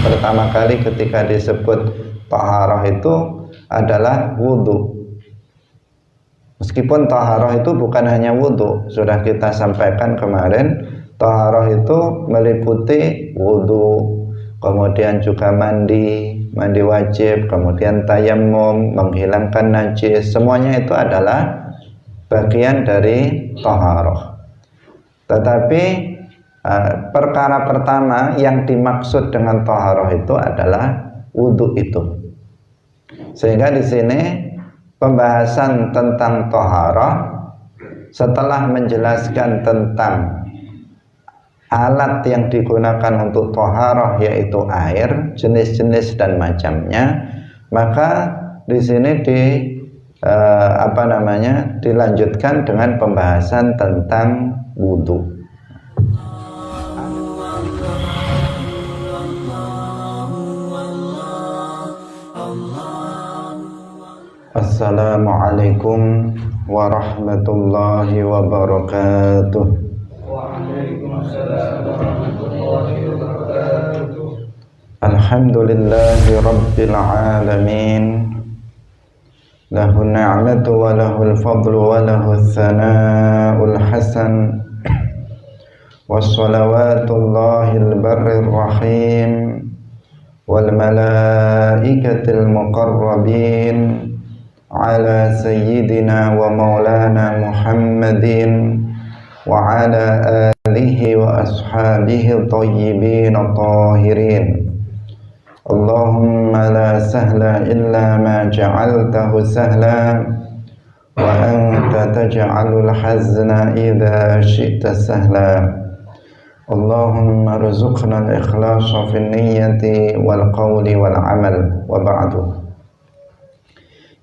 pertama kali ketika disebut taharah itu adalah wudhu. Meskipun taharah itu bukan hanya wudhu, sudah kita sampaikan kemarin, taharah itu meliputi wudhu, kemudian juga mandi wajib, kemudian tayammum, menghilangkan najis, semuanya itu adalah bagian dari taharah. Tetapi perkara pertama yang dimaksud dengan taharah itu adalah wudhu itu. Sehingga di sini pembahasan tentang taharah setelah menjelaskan tentang alat yang digunakan untuk taharah yaitu air, jenis-jenis dan macamnya, maka di sini dilanjutkan dengan pembahasan tentang wudhu. Assalamualaikum warahmatullahi wabarakatuh. Waalaikumsalam warahmatullahi wabarakatuh. Alhamdulillahi rabbil alamin. Lahu ni'matu wa lahul fadlu wa lahu tsana'ul hasan. Wassalawatullahil barrir rahim wal malaikatil muqarrabin ala sayyidina wa maulana Muhammadin wa ala alihi wa ashabihi tayyibin tahirin. Allahumma la sahla illa ma ja'altahu sahla wa anta taj'alul hazna idha syi'ta sahla. Allahumma rzuqna al-ikhlasa fi niyyati wal qawli wal amal, wa ba'du.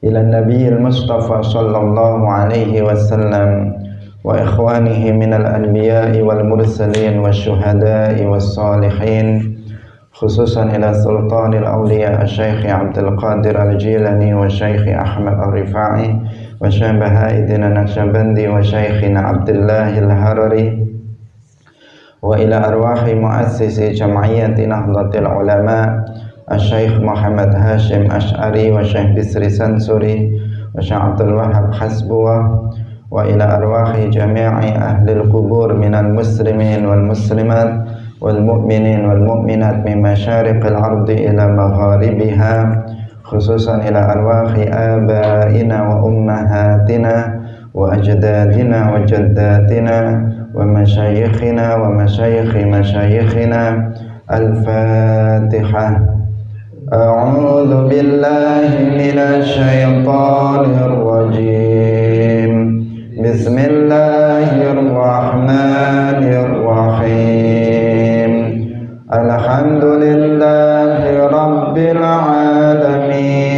Ila nabiyil mustafa sallallahu alaihi wasallam wa ikhwanihi minal anbiya'i wal mursalin wasyuhada'i was salihin, khususan ila sultanil awliya asy-syaikh Abdul Qadir al-Jilani wa syaikh Ahmad al-Rifai wa syabahidina Naqsyabandi wa syaikhina Abdullah al-Harari wa ila arwahi muassisi jam'iyyati Nahdlatul Ulama asy-syaikh Muhammad Hashim Asy'ari wa syaikh Bisri Sansuri wa syaikh Abdul Wahab Hasbuwa wa ila arwahi jami'i ahlil qubur minal muslimin wal muslimat wal mu'minin wal mu'minat min masyariqil ardi ila magharibiha, khususan ila arwahi abaina wa ummahatina wa ajdadina wa jaddatina wa masyayikhina wa masyayikhi masyayikhina. Al-Fatihah. A'udzu billahi minasy syaithanir rajim. Bismillahirrahmanirrahim. Alhamdulillahi rabbil alamin.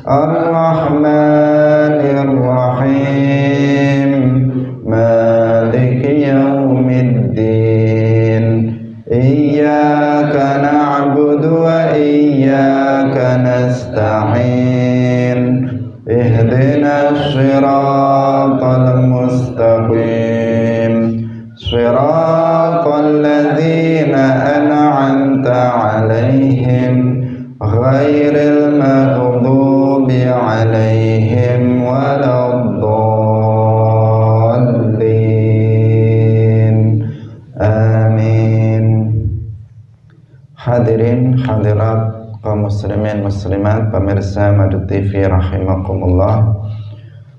Ar-Rahmanir Rahim. Maliki yaumiddin. Iyyaka na'budu wa iyyaka nasta'in. Ihdinas siratal mustaqim. Siratal ladzina an'amta 'alaihim ghairil maghdubi 'alaihim waladdallin. Amin. Hadirin hadirat kaum muslimin muslimat, pemirsa Madu TV rahimakumullah.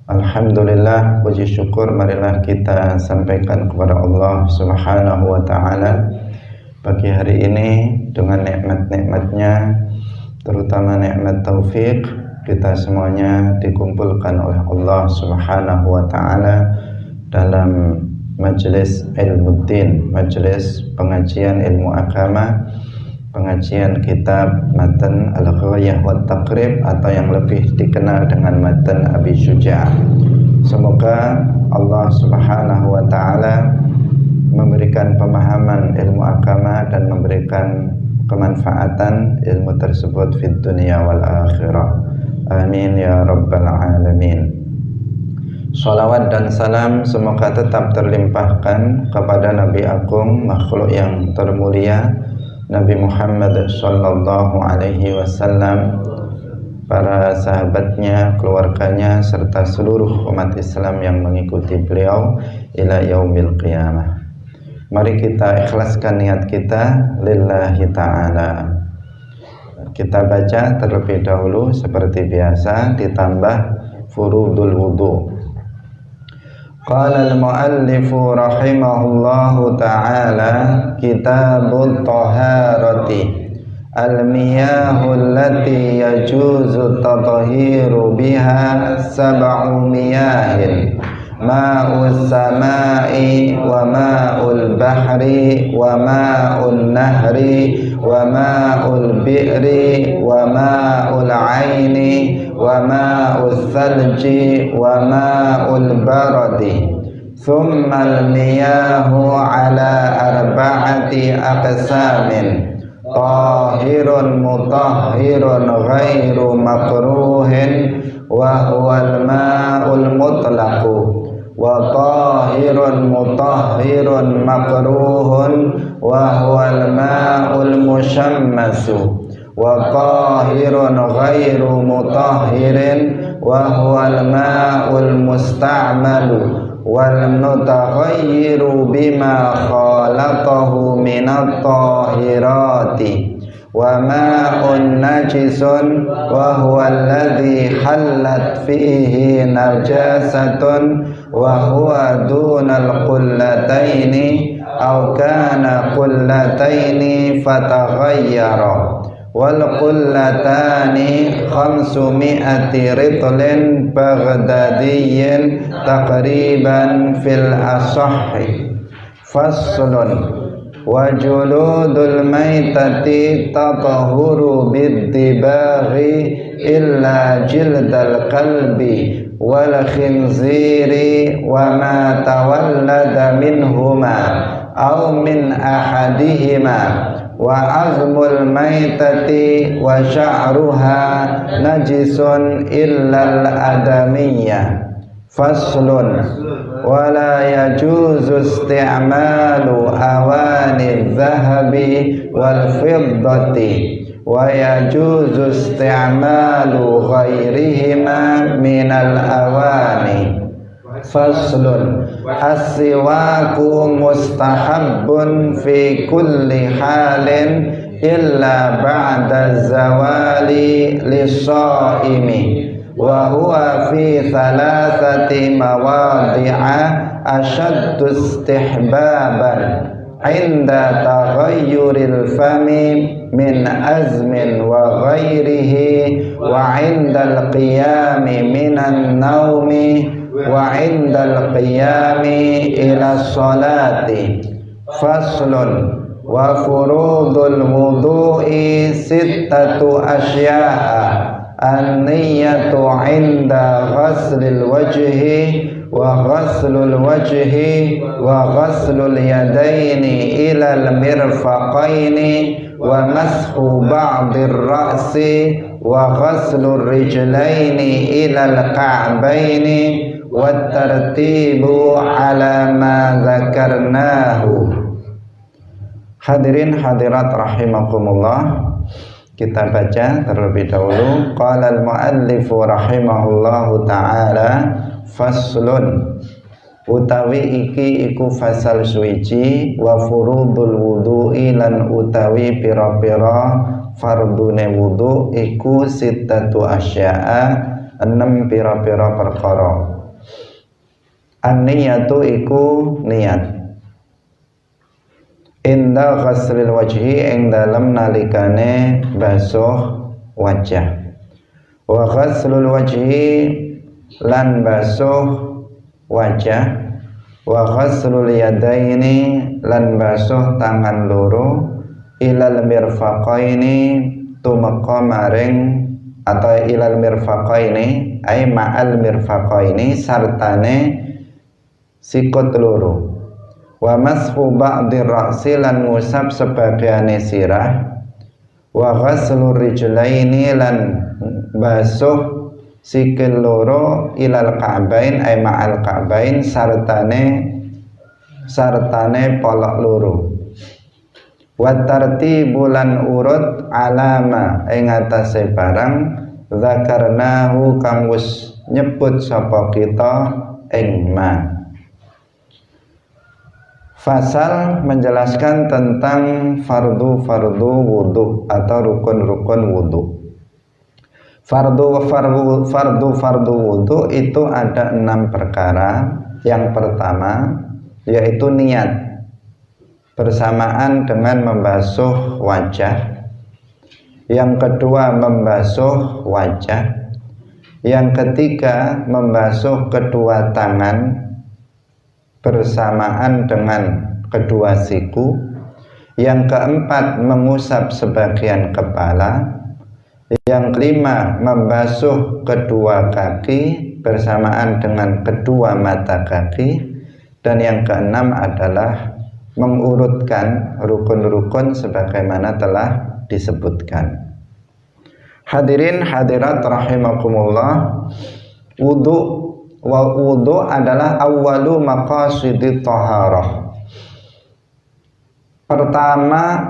Alhamdulillah, puji syukur marilah kita sampaikan kepada Allah Subhanahu wa ta'ala pagi hari ini dengan nikmat-nikmatnya, terutama nikmat taufik. Kita semuanya dikumpulkan oleh Allah Subhanahu wa ta'ala dalam majelis ilmu din, majelis pengajian ilmu agama, pengajian kitab Matan Al-Ghayah wa Taqrib atau yang lebih dikenal dengan Matan Abi Syuja'. Semoga Allah Subhanahu wa ta'ala memberikan pemahaman ilmu agama dan memberikan kemanfaatan ilmu tersebut fid dunia wal akhirah. Amin ya rabbal alamin. Salawat dan salam semoga tetap terlimpahkan kepada Nabi Agung, makhluk yang termulia, Nabi Muhammad sallallahu alaihi wasallam, para sahabatnya, keluarganya, serta seluruh umat Islam yang mengikuti beliau ila yaumil qiyamah. Mari kita ikhlaskan niat kita lillahi ta'ala. Kita baca terlebih dahulu seperti biasa, ditambah furudul wudu. Qala al-muallifu rahimahullahu ta'ala, kitabut taharati, al-miyahul lati yajuzu tathiru biha sab'u miyahin, ma'us samai wa ma'ul bahri wa ma'ul nahri wa ma'ul bi'ri wa ma'ul aini wa ma'ul thalji wa ma'ul baradi. Thumma al-miyahu ala arba'ati aqsamin, tahirun mutahhirun ghairu makruhin wa huwal ma'ul mutlaqu, wa tahirun mutahhirun makruhun wa huwal ma'ul mushammasu, wa tahirun ghairu mutahhirin wa huwal ma'ul musta'malu, wal mutaghayyiru bima khalaqahu minat tahirati, wa ma'un najisun wa huwa alladhi hallat fihi najasatun wa huwa dunal qullataini aw kana qullataini fataghayyara, wal qullatani 500 ritlin baghdadiyyin taqriban fil asahhi. Faslun, wa juludul maitati tatahuru bid-dibaghi illa jildal qalbi wal khinziri wa ma tawallada minhuma aw min ahadihima, wa azmul maitati wa sya'ruha najisun illal adamiyah. Faslun, wala yajuzu isti'malu awani dhahabi wal fiddati wa yajuzu isti'malu ghairihima minal awani. Faslun, as-siwaku mustahabbun fi kulli halin illa ba'da zawali lis-shaimi, wa huwa fi thalathati mawadhi'a ashaddu istihbaban inda taghayyuril fami min azmin wa ghairihi, wa indal qiyami minan naumi, wa indal qiyami ila sholati. Faslun, wa furudul wudu'i sittatu asya'a, an-niyatu 'inda ghaslil wajhi wa ghaslul wajhi wa ghaslul yadaini ilal mirfaqaini wa mashu ba'dir ra'si wa ghaslur rijlaini ilal ka'baini wa tartibu ala ma dzakarnahu. Hadirin hadirat rahimakumullah, kita baca terlebih dahulu. Qala al-muallifu rahimahullahu ta'ala, faslun, utawi iki iku fasal suwiji, wa furudul wudu'i lan utawi pira-pira fardune wudu iku sittatu asya'a, 6 pira-pira perkara. An-niyatu iku niat, inda ghaslil wajhi ing dalem nalikane basuh wajah, wa ghaslul wajhi lan basuh wajah, wa ghaslul yadaini lan basuh tangan loro, ilal mirfaqaini tumeka maring atau ilal mirfaqaini ay ma'al mirfaqaini sartane sikut loro, wa mashu ba'dir ra'si lan ngusap sebagiane sirah, wa ghaslur rijlaini lan basuh sikil loro, ilal ka'bain ay ma'al ka'bain sartane polok loro, wa tartibulan urut alama ing atase barang zakarnahu kang wis nyebut sapa kita ing ma. Fasal menjelaskan tentang fardu wudu atau rukun-rukun wudu. Fardu wudu itu ada 6 perkara. Yang pertama yaitu niat bersamaan dengan membasuh wajah. Yang kedua membasuh wajah. Yang ketiga membasuh kedua tangan bersamaan dengan kedua siku. Yang keempat mengusap sebagian kepala. Yang kelima membasuh kedua kaki bersamaan dengan kedua mata kaki. Dan yang keenam adalah mengurutkan rukun-rukun sebagaimana telah disebutkan. Hadirin hadirat rahimakumullah, wudu adalah awwalu maqasidit thaharah.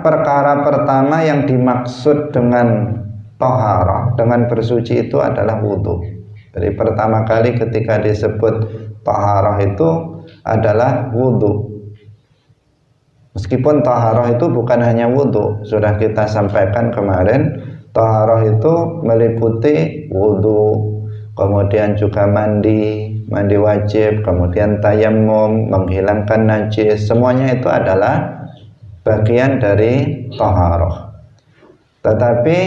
Perkara pertama yang dimaksud dengan thaharah, dengan bersuci itu adalah wudu. Jadi pertama kali ketika disebut thaharah itu adalah wudu. Meskipun thaharah itu bukan hanya wudu, sudah kita sampaikan kemarin, thaharah itu meliputi wudu, kemudian juga mandi wajib, kemudian tayammum, menghilangkan najis, semuanya itu adalah bagian dari taharah. Tetapi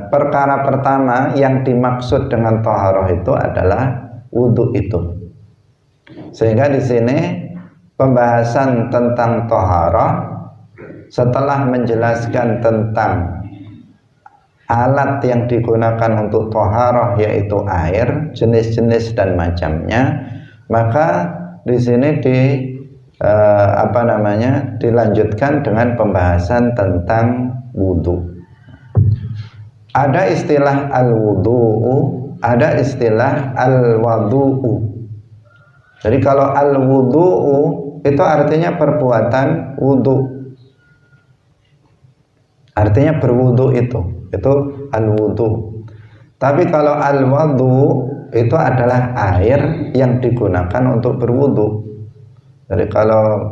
perkara pertama yang dimaksud dengan taharah itu adalah wudu itu. Sehingga di sini pembahasan tentang taharah setelah menjelaskan tentang alat yang digunakan untuk taharah yaitu air, jenis-jenis dan macamnya, maka di sini dilanjutkan dengan pembahasan tentang wudu. Ada istilah al-wudu'u, ada istilah al-wadu'u. Jadi kalau al-wudu'u itu artinya perbuatan wudu. Artinya berwudu itu al-wudu. Tapi kalau al-wadu itu adalah air yang digunakan untuk berwudu. Jadi kalau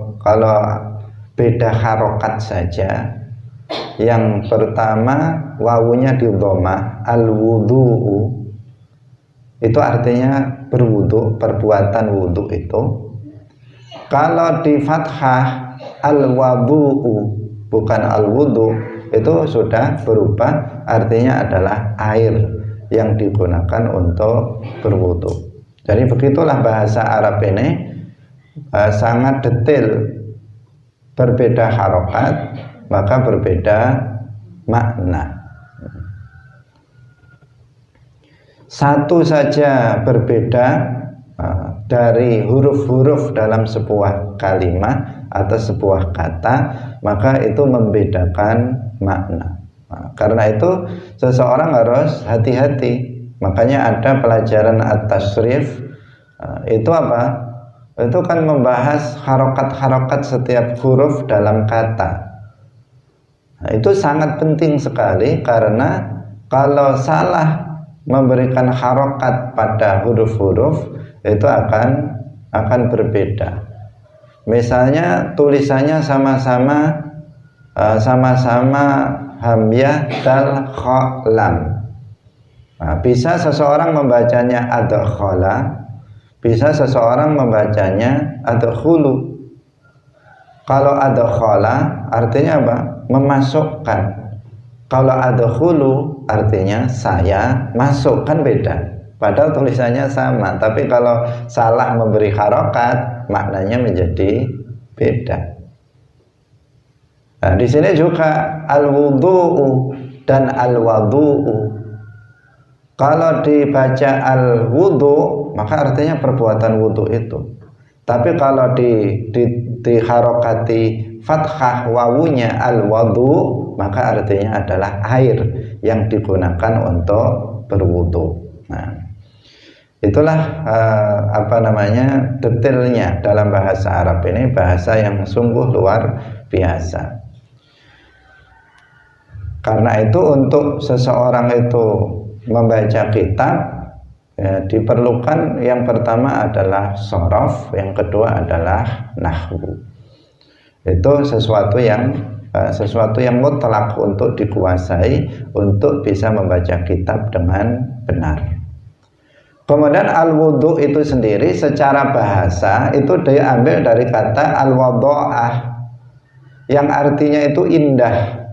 beda harokat saja, yang pertama wawunya di dhammah, al-wudu'u itu artinya berwudu, perbuatan wudu itu. Kalau di fathah al-wadu'u bukan al-wudu, itu sudah berubah, artinya adalah air yang digunakan untuk berwudu. Jadi begitulah bahasa Arab ini sangat detail, berbeda harokat maka berbeda makna. Satu saja berbeda dari huruf-huruf dalam sebuah kalimat atau sebuah kata, maka itu membedakan makna. Karena itu seseorang harus hati-hati. Makanya ada pelajaran at-tasrif. Itu apa? Itu kan membahas harokat-harokat setiap huruf dalam kata. Nah, itu sangat penting sekali, karena kalau salah memberikan harokat pada huruf-huruf itu akan berbeda. Misalnya tulisannya sama-sama hamyah dal kha lam. Nah, bisa seseorang membacanya adkhala, bisa seseorang membacanya adkhulu. Kalau adkhala artinya apa? Memasukkan. Kalau adkhulu artinya saya masuk, kan beda. Padahal tulisannya sama, tapi kalau salah memberi harokat, maknanya menjadi beda. Nah, di sini juga al-wudu'u dan al-wadu'u. Kalau dibaca al-wudu, maka artinya perbuatan wudu itu. Tapi kalau diharokati fathah wawunya al-wadu, maka artinya adalah air yang digunakan untuk berwudu. Nah, itulah detailnya dalam bahasa Arab ini, bahasa yang sungguh luar biasa. Karena itu untuk seseorang itu membaca kitab ya, diperlukan yang pertama adalah shorof, yang kedua adalah nahwu. Itu sesuatu yang mutlak untuk dikuasai untuk bisa membaca kitab dengan benar. Kemudian al-wudu itu sendiri secara bahasa itu diambil dari kata al-wadha'ah yang artinya itu indah.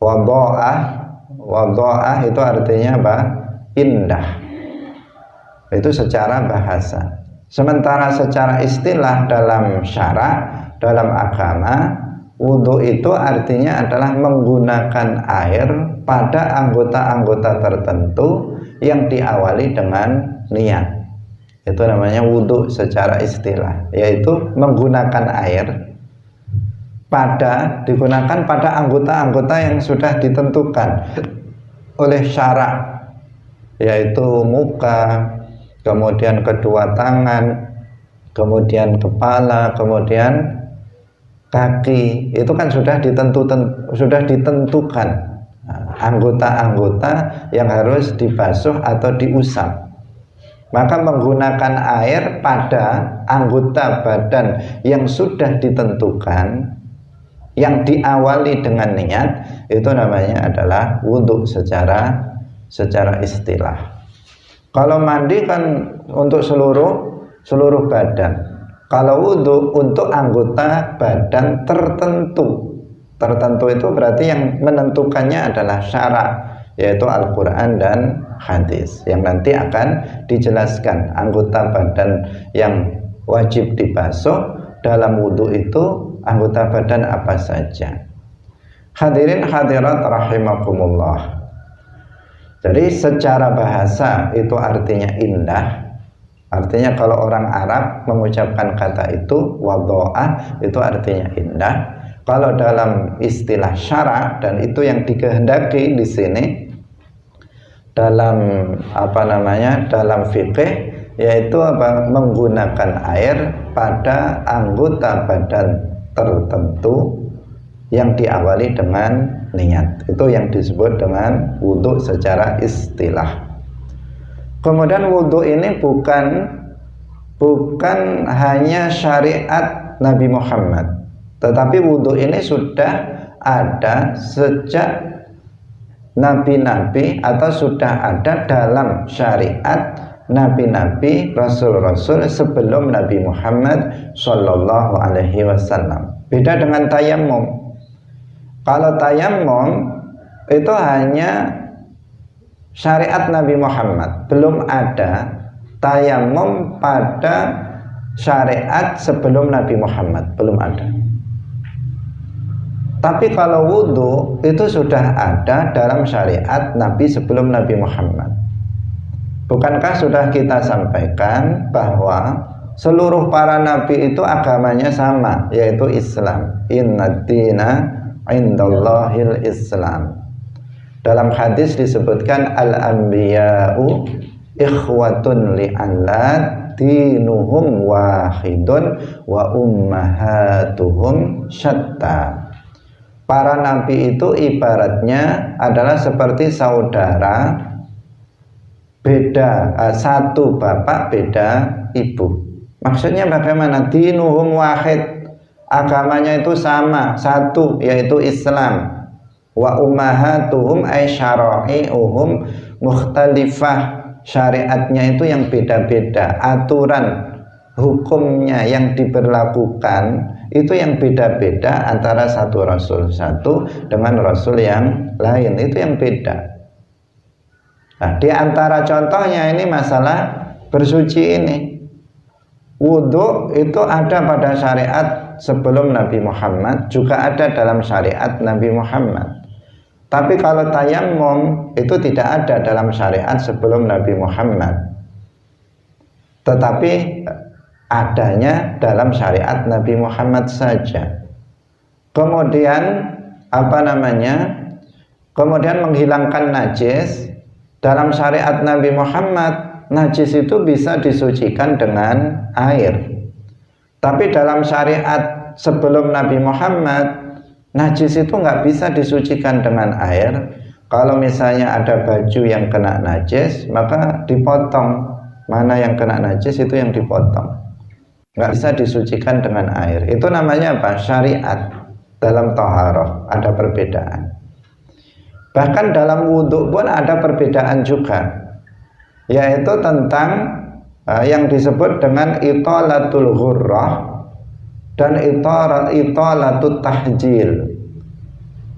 Wadha'ah itu artinya apa? Indah. Itu secara bahasa. Sementara secara istilah dalam syara', dalam agama, wudu itu artinya adalah menggunakan air pada anggota-anggota tertentu yang diawali dengan niat. Itu namanya wudu secara istilah, yaitu menggunakan air digunakan pada anggota-anggota yang sudah ditentukan oleh syara', yaitu muka, kemudian kedua tangan, kemudian kepala, kemudian kaki. Itu kan sudah ditentukan anggota-anggota yang harus dibasuh atau diusap. Maka menggunakan air pada anggota badan yang sudah ditentukan, yang diawali dengan niat, itu namanya adalah wudhu secara istilah. Kalau mandi kan untuk seluruh badan. Kalau wudhu untuk anggota badan tertentu itu berarti yang menentukannya adalah syara', yaitu Al-Quran dan hadis, yang nanti akan dijelaskan anggota badan yang wajib dibasuh dalam wudhu itu anggota badan apa saja. Hadirin hadirat rahimakumullah. Jadi secara bahasa itu artinya indah. Artinya kalau orang Arab mengucapkan kata itu wadha'ah, itu artinya indah. Kalau dalam istilah syara', dan itu yang dikehendaki di sini dalam dalam fikih, yaitu menggunakan air pada anggota badan tertentu yang diawali dengan niat. Itu yang disebut dengan wudhu secara istilah. Kemudian wudhu ini bukan hanya syariat Nabi Muhammad, tetapi wudhu ini sudah ada sejak nabi-nabi atau sudah ada dalam syariat nabi-nabi, rasul-rasul sebelum Nabi Muhammad Sallallahu Alaihi Wasallam. Beda dengan tayammum. Kalau tayammum itu hanya syariat Nabi Muhammad, belum ada tayammum pada syariat sebelum Nabi Muhammad, belum ada. Tapi kalau wudhu itu sudah ada dalam syariat Nabi sebelum Nabi Muhammad. Bukankah sudah kita sampaikan bahwa seluruh para nabi itu agamanya sama, yaitu Islam. Innad dina indallahil Islam. Dalam hadis disebutkan al-anbiya'u ikhwatun li'allat dinuhum wahidun wa ummahatuhum syatta. Para nabi itu ibaratnya adalah seperti saudara, beda satu bapak beda ibu. Maksudnya bagaimana? Dinuhum wahid, agamanya itu sama, satu, yaitu Islam. Wa ummahatuhum ay syara'i'uhum mukhtalifah, syariatnya itu yang beda-beda, aturan hukumnya yang diberlakukan itu yang beda-beda antara satu rasul satu dengan rasul yang lain, itu yang beda. Nah, di antara contohnya ini masalah bersuci ini. Wudhu itu ada pada syariat sebelum Nabi Muhammad, juga ada dalam syariat Nabi Muhammad. Tapi kalau tayammum itu tidak ada dalam syariat sebelum Nabi Muhammad, tetapi adanya dalam syariat Nabi Muhammad saja. Kemudian kemudian menghilangkan najis. Dalam syariat Nabi Muhammad, najis itu bisa disucikan dengan air. Tapi dalam syariat sebelum Nabi Muhammad, Najis itu nggak bisa disucikan dengan air. Kalau misalnya ada baju yang kena najis, maka dipotong. Mana yang kena najis itu yang dipotong. Nggak bisa disucikan dengan air. Itu namanya apa? Syariat. Dalam taharah ada perbedaan. Bahkan dalam wudhu pun ada perbedaan juga, yaitu tentang yang disebut dengan italatul ghurrah dan italatut tahjil.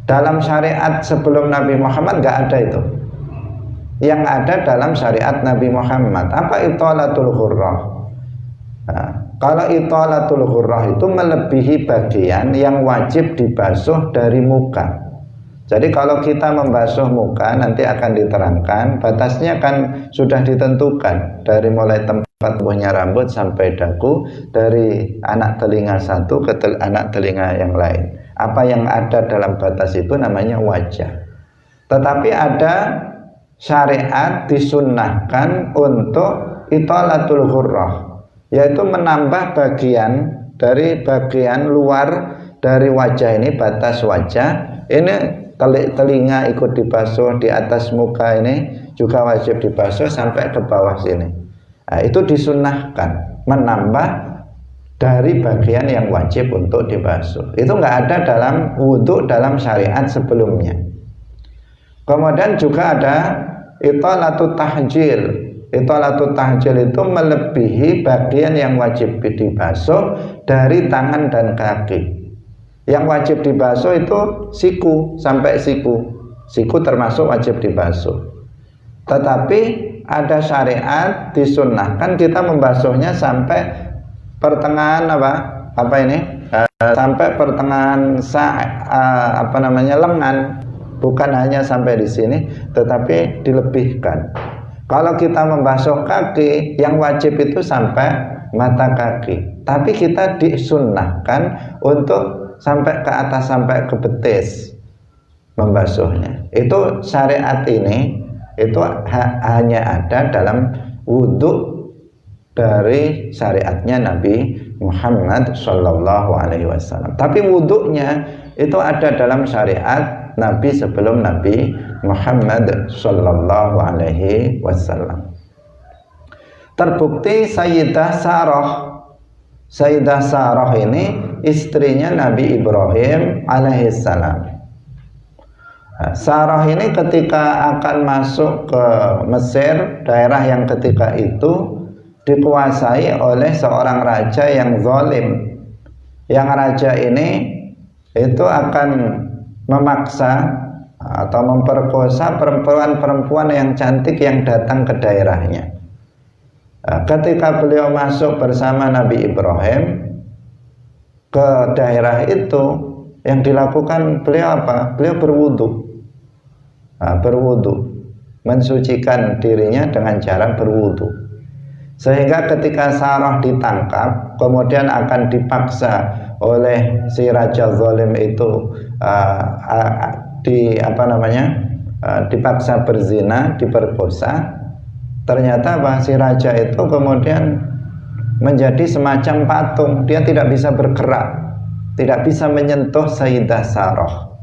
Dalam syariat sebelum Nabi Muhammad nggak ada itu. Yang ada dalam syariat Nabi Muhammad. Apa italatul ghurrah? Nah, kalau italatul ghurrah itu melebihi bagian yang wajib dibasuh dari muka. Jadi kalau kita membasuh muka nanti akan diterangkan, batasnya kan sudah ditentukan dari mulai tempat tumbuhnya rambut sampai dagu, dari anak telinga satu ke anak telinga yang lain. Apa yang ada dalam batas itu namanya wajah. Tetapi ada syariat disunnahkan untuk italatul ghurrah, yaitu menambah bagian dari bagian luar dari wajah ini, batas wajah ini, telinga ikut dibasuh, di atas muka ini juga wajib dibasuh sampai ke bawah sini. Nah, itu disunnahkan menambah dari bagian yang wajib untuk dibasuh. Itu nggak ada dalam wudhu dalam syariat sebelumnya. Kemudian juga ada italatut tahjil. Italatut tahjil itu melebihi bagian yang wajib dibasuh dari tangan dan kaki. Yang wajib dibasuh itu siku sampai siku. Siku termasuk wajib dibasuh. Tetapi ada syariat disunnahkan kita membasuhnya sampai pertengahan apa ini? Sampai pertengahan lengan. Bukan hanya sampai di sini, tetapi dilebihkan. Kalau kita membasuh kaki, yang wajib itu sampai mata kaki. Tapi kita disunnahkan untuk sampai ke atas, sampai ke betis membasuhnya. Itu syariat ini itu hanya ada dalam wudhu dari syariatnya Nabi Muhammad SAW. Tapi wudhunya itu ada dalam syariat Nabi sebelum Nabi Muhammad SAW. Terbukti Sayyidah Sarah ini istrinya Nabi Ibrahim alaihissalam. Sarah ini ketika akan masuk ke Mesir, daerah yang ketika itu dikuasai oleh seorang raja yang zalim. Yang raja ini itu akan memaksa atau memperkosa perempuan-perempuan yang cantik yang datang ke daerahnya. Ketika beliau masuk bersama Nabi Ibrahim ke daerah itu, yang dilakukan beliau apa? Beliau berwudu, mensucikan dirinya dengan cara berwudu. Sehingga ketika Sarah ditangkap, kemudian akan dipaksa oleh si raja zalim itu dipaksa berzina, diperkosa. Ternyata si raja itu kemudian menjadi semacam patung. Dia tidak bisa bergerak, tidak bisa menyentuh Sayyidah Sarah.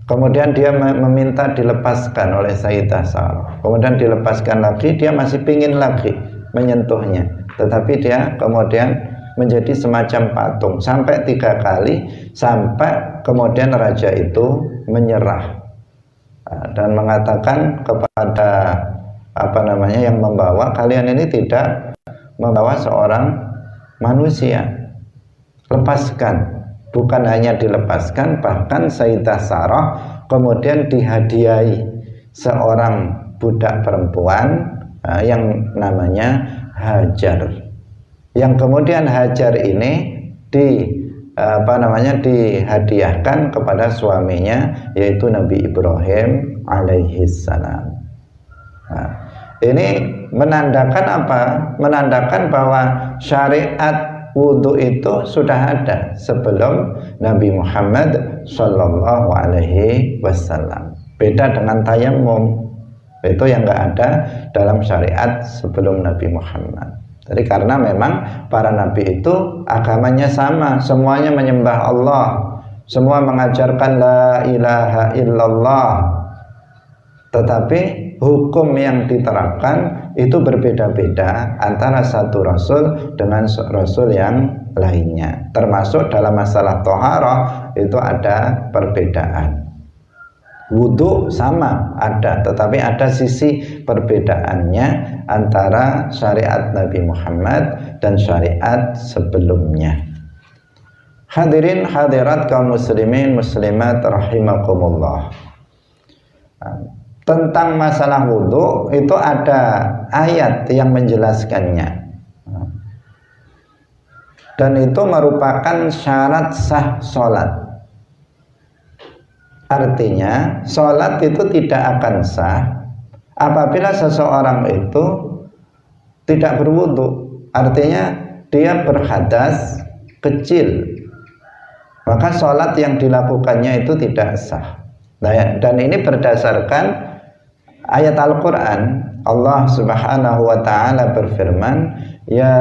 Kemudian dia meminta dilepaskan oleh Sayyidah Sarah. Kemudian dilepaskan lagi, dia masih pingin lagi menyentuhnya. Tetapi dia kemudian menjadi semacam patung sampai 3 kali, sampai kemudian raja itu menyerah dan mengatakan kepada yang membawa, kalian ini tidak membawa seorang manusia, lepaskan. Bukan hanya dilepaskan, bahkan Sayyidah Sarah kemudian dihadiahi seorang budak perempuan yang namanya Hajar. Yang kemudian Hajar ini dihadiahkan kepada suaminya, yaitu Nabi Ibrahim alaihissalam. Ini menandakan apa? Menandakan bahwa syariat wudhu itu sudah ada sebelum Nabi Muhammad SAW. Beda dengan tayamum, itu yang nggak ada dalam syariat sebelum Nabi Muhammad. Jadi karena memang para nabi itu agamanya sama, semuanya menyembah Allah, semua mengajarkan la ilaha illallah, tetapi hukum yang diterapkan itu berbeda-beda antara satu rasul dengan rasul yang lainnya. Termasuk dalam masalah toharoh itu ada perbedaan. Wudhu sama ada, tetapi ada sisi perbedaannya antara syariat Nabi Muhammad dan syariat sebelumnya. Hadirin hadirat kaum muslimin muslimat rahimakumullah. Tentang masalah wudhu itu ada ayat yang menjelaskannya, dan itu merupakan syarat sah sholat. Artinya sholat itu tidak akan sah apabila seseorang itu tidak berwudhu. Artinya dia berhadas kecil, maka sholat yang dilakukannya itu tidak sah. Dan ini berdasarkan ayat Al-Quran. Allah subhanahu wa ta'ala berfirman, ya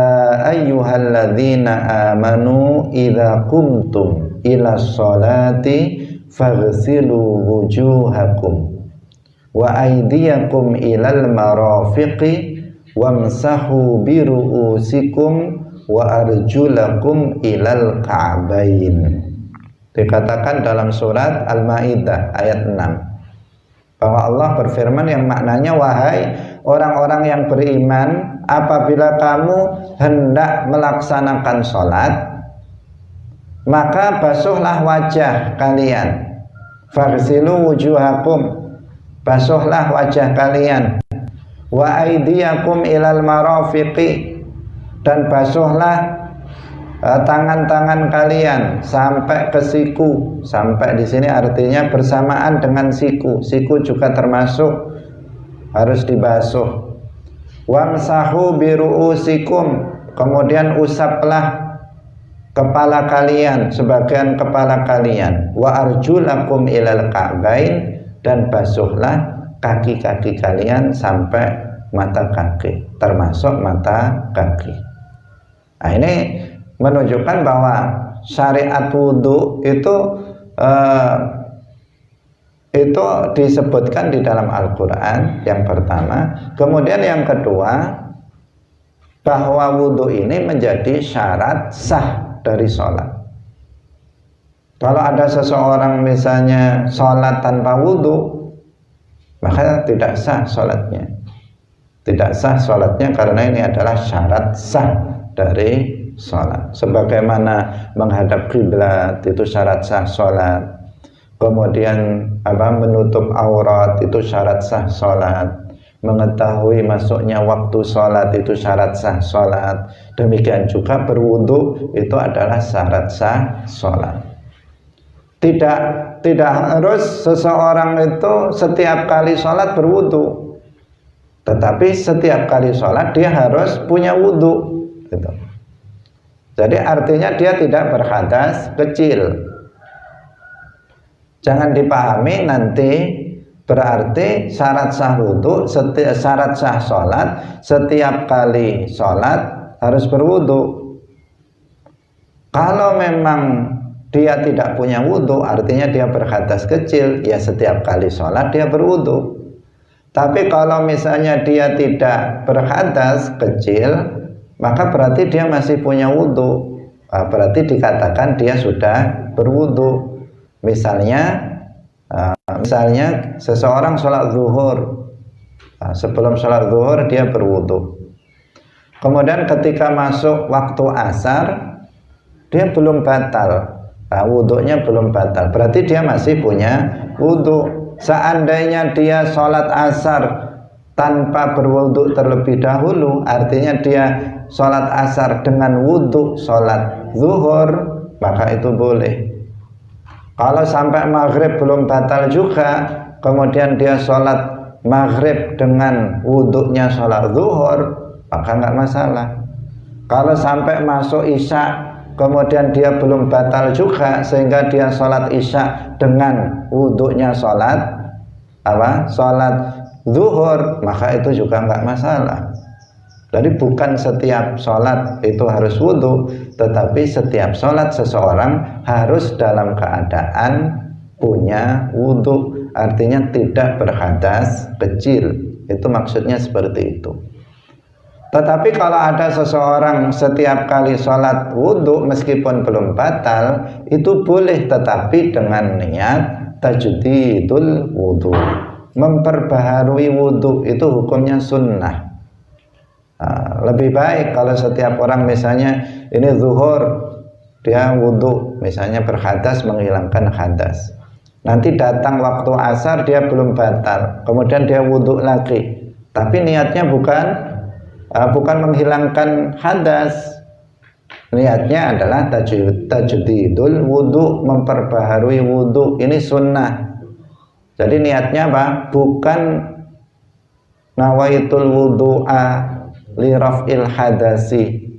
ayyuhalladzina amanu idza qumtum ila sholati faghsilu wujuhakum wa aydiyakum ilal marafiqi wamsahu biru'usikum wa arjulakum ilal ka'bain. Dikatakan dalam surat Al-Maidah ayat 6 bahwa Allah berfirman yang maknanya, wahai orang-orang yang beriman, apabila kamu hendak melaksanakan sholat, maka basuhlah wajah kalian. Faghsilu wujuhakum, basuhlah wajah kalian. Wa aydiyakum ilal marafiqi, dan basuhlah tangan-tangan kalian sampai ke siku. Sampai di sini artinya bersamaan dengan siku. Siku juga termasuk harus dibasuh. Wamsahu biru'usikum, kemudian usaplah kepala kalian, sebagian kepala kalian. Wa arjulakum ilal ka'bain, dan basuhlah kaki-kaki kalian sampai mata kaki, termasuk mata kaki. Nah, ini menunjukkan bahwa syariat wudhu itu disebutkan di dalam Al-Quran yang pertama. Kemudian yang kedua, bahwa wudhu ini menjadi syarat sah dari sholat. Kalau ada seseorang misalnya sholat tanpa wudhu, maka tidak sah sholatnya. Tidak sah sholatnya karena ini adalah syarat sah dari sholat. Sebagaimana menghadap kiblat itu syarat sah sholat, kemudian menutup aurat itu syarat sah sholat, mengetahui masuknya waktu sholat itu syarat sah sholat. Demikian juga berwudu itu adalah syarat sah sholat. Tidak harus seseorang itu setiap kali sholat berwudu, tetapi setiap kali sholat dia harus punya wudu gitu. Jadi artinya dia tidak berhadas kecil. Jangan dipahami nanti berarti syarat sah wudu, syarat sah sholat, setiap kali sholat harus berwudu. Kalau memang dia tidak punya wudu, artinya dia berhadas kecil, ya setiap kali sholat dia berwudu. Tapi kalau misalnya dia tidak berhadas kecil, maka berarti dia masih punya wudu. Berarti dikatakan dia sudah berwudu. Misalnya seseorang sholat zuhur, sebelum sholat zuhur dia berwudu. Kemudian ketika masuk waktu asar, dia belum batal, wudunya belum batal, berarti dia masih punya wudu. Seandainya dia sholat asar tanpa berwudu terlebih dahulu, artinya dia sholat asar dengan wudu sholat zuhur, maka itu boleh. Kalau sampai maghrib belum batal juga, kemudian dia sholat maghrib dengan wudunya sholat zuhur, maka nggak masalah. Kalau sampai masuk isya, kemudian dia belum batal juga, sehingga dia sholat isya dengan wudunya sholat zuhur, maka itu juga nggak masalah. Jadi bukan setiap sholat itu harus wudhu, tetapi setiap sholat seseorang harus dalam keadaan punya wudhu, artinya tidak berhadas kecil. Itu maksudnya seperti itu. Tetapi kalau ada seseorang setiap kali sholat wudhu meskipun belum batal, itu boleh, tetapi dengan niat tajdidul wudhu, memperbaharui wudhu. Itu hukumnya sunnah. Lebih baik kalau setiap orang misalnya ini zuhur dia wudhu, misalnya berhadas, menghilangkan hadas, nanti datang waktu asar dia belum batal, kemudian dia wudhu lagi, tapi niatnya bukan menghilangkan hadas, niatnya adalah tajdidul wudhu, memperbaharui wudhu. Ini sunnah. Jadi niatnya apa? Bukan nawaitul wudhu'a liraf'il hadasi,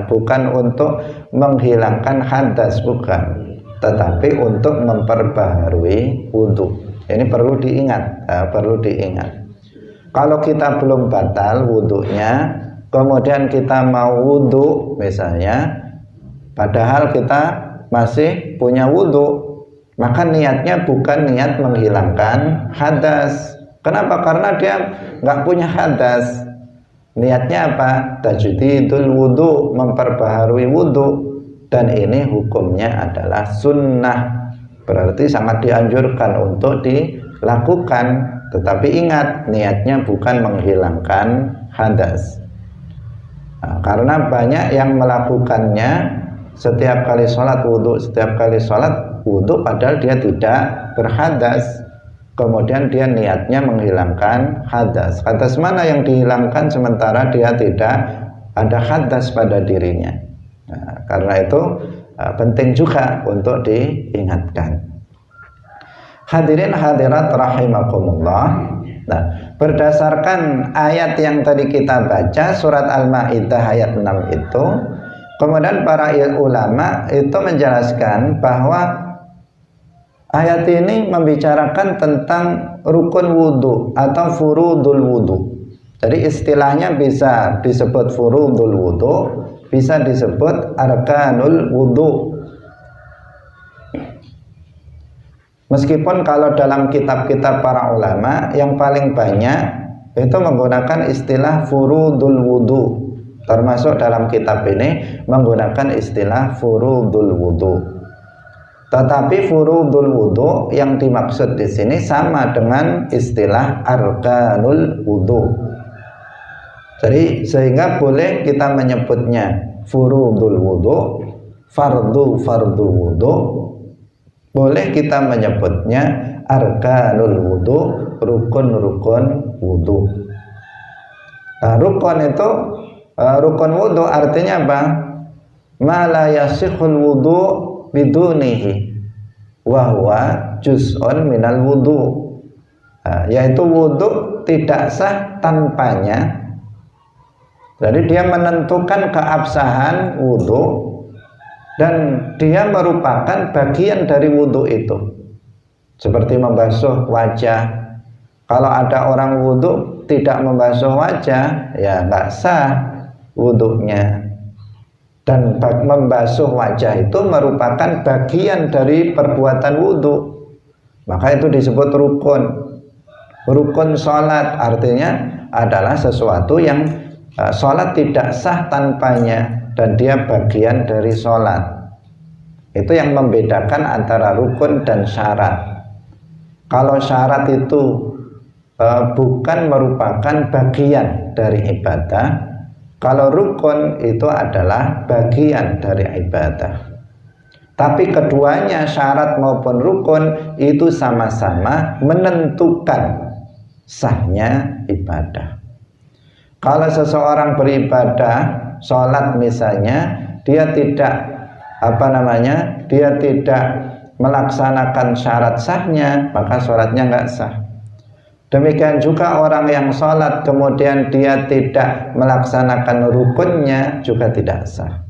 bukan untuk menghilangkan hadas, bukan, tetapi untuk memperbaharui wudhu. Ini perlu diingat, Kalau kita belum batal wudhunya, kemudian kita mau wudhu misalnya, padahal kita masih punya wudhu, maka niatnya bukan niat menghilangkan hadas. Kenapa? Karena dia nggak punya hadas. Niatnya apa? Tajdidul wudhu, memperbaharui wudhu. Dan ini hukumnya adalah sunnah, berarti sangat dianjurkan untuk dilakukan. Tetapi ingat, niatnya bukan menghilangkan hadas. Karena banyak yang melakukannya setiap kali sholat wudhu, padahal dia tidak berhadas. Kemudian dia niatnya menghilangkan hadas. Hadas mana yang dihilangkan sementara dia tidak ada hadas pada dirinya. Karena itu penting juga untuk diingatkan. Hadirin hadirat rahimakumullah. Nah, berdasarkan ayat yang tadi kita baca, surat Al-Maidah ayat 6 itu, kemudian para ulama itu menjelaskan bahwa ayat ini membicarakan tentang rukun wudhu atau furudul wudhu. Jadi istilahnya bisa disebut furudul wudhu, bisa disebut arkanul wudhu. Meskipun kalau dalam kitab-kitab para ulama yang paling banyak itu menggunakan istilah furudul wudhu, termasuk dalam kitab ini menggunakan istilah furudul wudhu. Tetapi furudul wudhu yang dimaksud di sini sama dengan istilah arkanul wudhu. Jadi sehingga boleh kita menyebutnya furudul wudhu, fardu wudhu, boleh kita menyebutnya arkanul wudhu, rukun wudhu. Nah, rukun wudhu artinya apa? Ma la yasihul wudhu bidunihi wa huwa juz'un minal wudhu. Yaitu wudhu tidak sah tanpanya. Jadi dia menentukan keabsahan wudhu dan dia merupakan bagian dari wudhu itu. Seperti membasuh wajah. Kalau ada orang wudhu tidak membasuh wajah, ya nggak sah wudhunya. Dan membasuh wajah itu merupakan bagian dari perbuatan wudhu, maka itu disebut rukun. Rukun sholat artinya adalah sesuatu yang sholat tidak sah tanpanya, dan dia bagian dari sholat. Itu yang membedakan antara rukun dan syarat. Kalau syarat itu bukan merupakan bagian dari ibadah, kalau rukun itu adalah bagian dari ibadah. Tapi keduanya, syarat maupun rukun, itu sama-sama menentukan sahnya ibadah. Kalau seseorang beribadah, sholat misalnya, dia tidak melaksanakan syarat sahnya, maka sholatnya nggak sah. Demikian juga orang yang sholat kemudian dia tidak melaksanakan rukunnya juga tidak sah.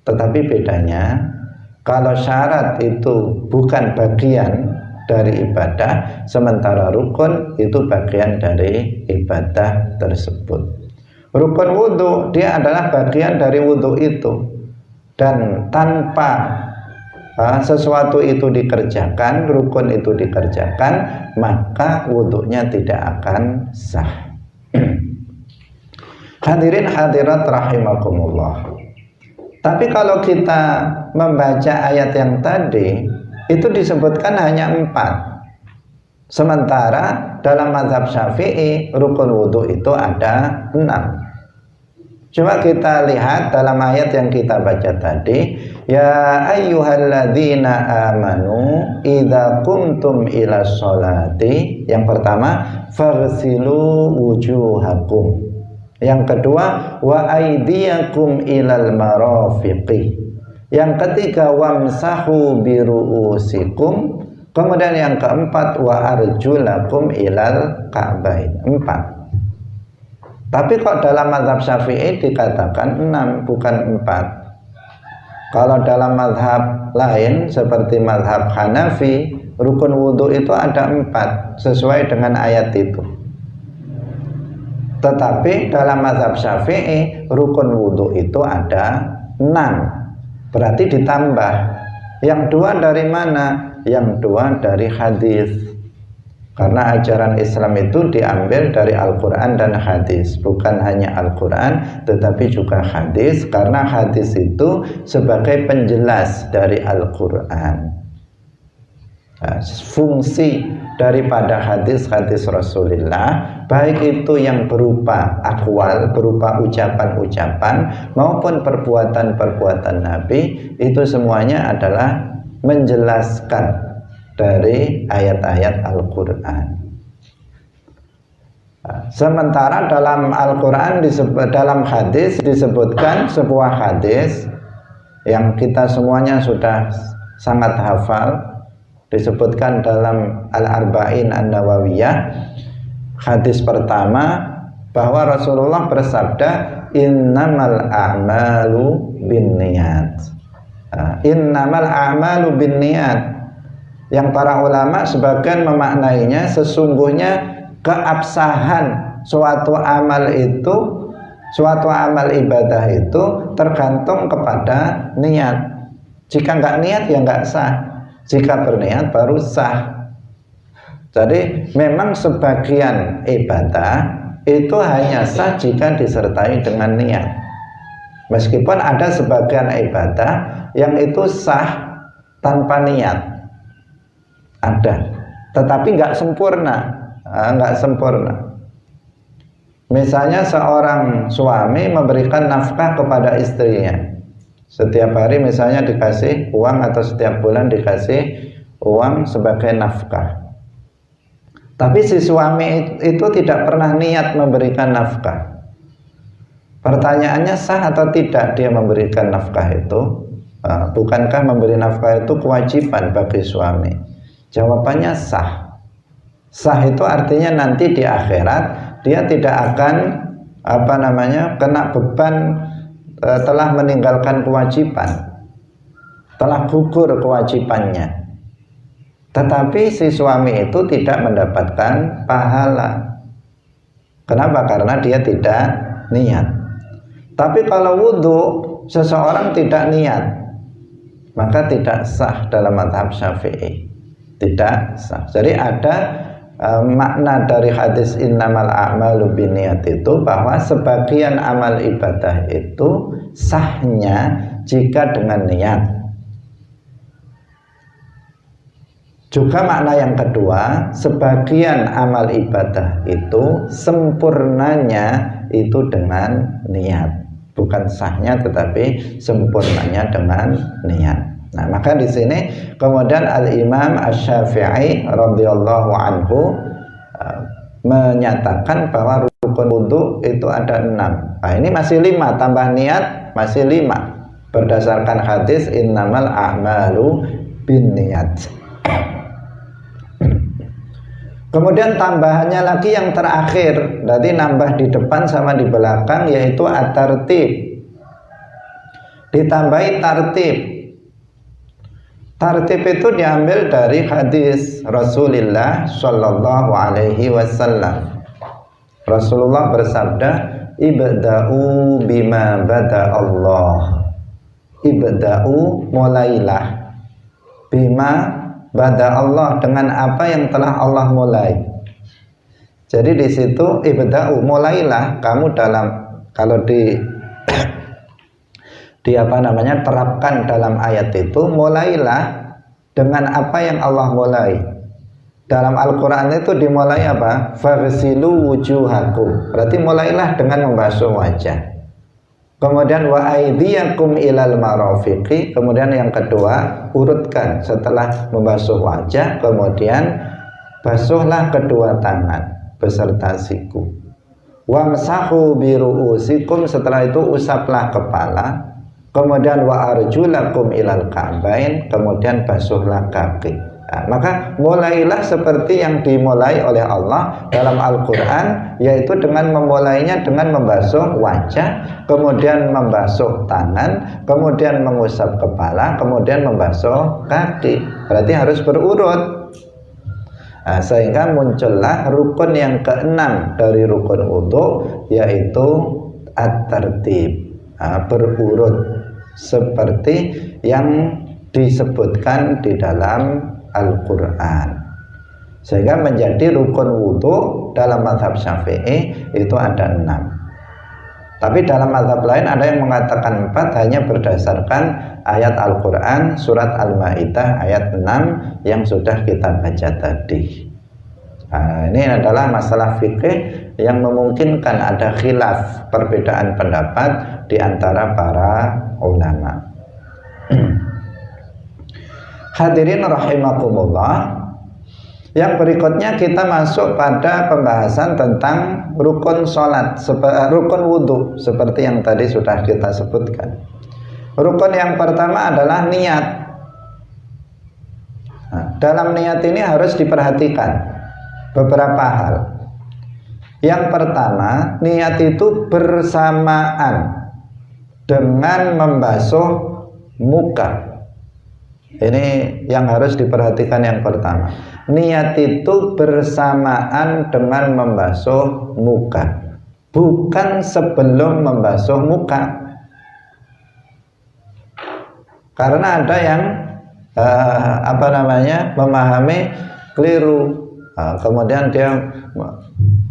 Tetapi bedanya, kalau syarat itu bukan bagian dari ibadah, sementara rukun itu bagian dari ibadah tersebut. Rukun wudhu dia adalah bagian dari wudhu itu, dan tanpa sesuatu itu dikerjakan, rukun itu dikerjakan, maka wudhunya tidak akan sah. Hadirin hadirat rahimakumullah. Tapi kalau kita membaca ayat yang tadi, itu disebutkan hanya 4. Sementara dalam mazhab Syafi'i rukun wudhu itu ada 6. Coba kita lihat dalam ayat yang kita baca tadi, ya ayyuhalladzina amanu idza qumtum ila sholati. Yang pertama, faghsilu wujuhakum. Yang kedua, wa aydiyakum ilal marafiqi. Yang ketiga, wamsahu biru'usikum. Kemudian yang keempat, wa arjulakum ilal ka'bain. 4. Tapi kok dalam mazhab Syafi'i dikatakan 6 bukan 4. Kalau dalam mazhab lain seperti mazhab Hanafi, rukun wudhu itu ada 4 sesuai dengan ayat itu. Tetapi dalam mazhab Syafi'i rukun wudhu itu ada 6. Berarti ditambah. Yang 2 dari mana? Yang 2 dari hadis. Karena ajaran Islam itu diambil dari Al-Quran dan hadis. Bukan hanya Al-Quran tetapi juga hadis, karena hadis itu sebagai penjelas dari Al-Quran. Fungsi daripada hadis-hadis Rasulullah, baik itu yang berupa akwal, berupa ucapan-ucapan, maupun perbuatan-perbuatan Nabi, itu semuanya adalah menjelaskan dari ayat-ayat Al-Quran. Sementara dalam Al-Quran, dalam hadis disebutkan sebuah hadis yang kita semuanya sudah sangat hafal, disebutkan dalam Al-Arba'in An-Nawawiyah. Hadis pertama bahwa Rasulullah bersabda, innamal a'malu binniyat. Innamal a'malu binniyat. Yang para ulama sebagian memaknainya sesungguhnya keabsahan suatu amal itu, suatu amal ibadah itu tergantung kepada niat. Jika nggak niat ya nggak sah, jika berniat baru sah. Jadi memang sebagian ibadah itu hanya sah jika disertai dengan niat. Meskipun ada sebagian ibadah yang itu sah tanpa niat, ada, tetapi nggak sempurna, nggak sempurna. Misalnya seorang suami memberikan nafkah kepada istrinya, setiap hari misalnya dikasih uang atau setiap bulan dikasih uang sebagai nafkah. Tapi si suami itu tidak pernah niat memberikan nafkah. Pertanyaannya, sah atau tidak dia memberikan nafkah itu? Bukankah memberi nafkah itu kewajiban bagi suami? Jawabannya sah. Sah itu artinya nanti di akhirat dia tidak akan kena beban telah meninggalkan kewajiban, telah gugur kewajibannya. Tetapi si suami itu tidak mendapatkan pahala. Kenapa? Karena dia tidak niat. Tapi kalau wudhu seseorang tidak niat, maka tidak sah dalam mazhab Syafi'i. Tidak sah. Jadi ada makna dari hadis innamal a'malu binniyat itu bahwa sebagian amal ibadah itu sahnya jika dengan niat. Juga makna yang kedua, sebagian amal ibadah itu sempurnanya itu dengan niat. Bukan sahnya tetapi sempurnanya dengan niat. Nah, maka di sini kemudian Al-Imam Asy-Syafi'i radhiyallahu anhu menyatakan bahwa rukun wudhu itu ada 6. Nah, ini masih 5 tambah niat, masih 5 berdasarkan hadis innamal a'malu binniyat. Kemudian tambahannya lagi yang terakhir, berarti nambah di depan sama di belakang, yaitu at-tartib. Ditambahi tartib. Tartib itu diambil dari hadis Rasulullah Shallallahu Alaihi Wasallam. Rasulullah bersabda, Ibda'u bima bada Allah. Ibda'u, mulailah, bima bada Allah, dengan apa yang telah Allah mulai. Jadi di situ ibda'u, mulailah kamu dalam, kalau di terapkan dalam ayat itu, mulailah dengan apa yang Allah mulai. Dalam Al-Quran itu dimulai apa? Faghsilu wujuhakum, berarti mulailah dengan membasuh wajah. Kemudian wa aydiyakum ilal marafiqi, kemudian yang kedua urutkan setelah membasuh wajah, kemudian basuhlah kedua tangan beserta siku. Wamsahu biru'usikum, setelah itu usaplah kepala. Kemudian wa arjulakum ilal ka'bain, kemudian basuhlah kaki. Nah, maka mulailah seperti yang dimulai oleh Allah dalam Al-Quran, yaitu dengan memulainya dengan membasuh wajah, kemudian membasuh tangan, kemudian mengusap kepala, kemudian membasuh kaki. Berarti harus berurut. Nah, sehingga muncullah rukun yang keenam dari rukun wudu, yaitu at-tertib, berurut seperti yang disebutkan di dalam Al-Quran, sehingga menjadi rukun wudu dalam mazhab Syafi'i itu ada 6. Tapi dalam mazhab lain ada yang mengatakan 4, hanya berdasarkan ayat Al-Quran surat Al-Maidah ayat 6 yang sudah kita baca tadi. Nah, ini adalah masalah fikih yang memungkinkan ada khilaf, perbedaan pendapat di antara para ulama. Hadirin rahimakumullah, yang berikutnya kita masuk pada pembahasan tentang rukun sholat, rukun wudhu seperti yang tadi sudah kita sebutkan. Rukun yang pertama adalah niat. Nah, dalam niat ini harus diperhatikan beberapa hal. Yang pertama, niat itu bersamaan dengan membasuh muka. Ini yang harus diperhatikan yang pertama. Niat itu bersamaan dengan membasuh muka, bukan sebelum membasuh muka. Karena ada yang memahami keliru. Kemudian dia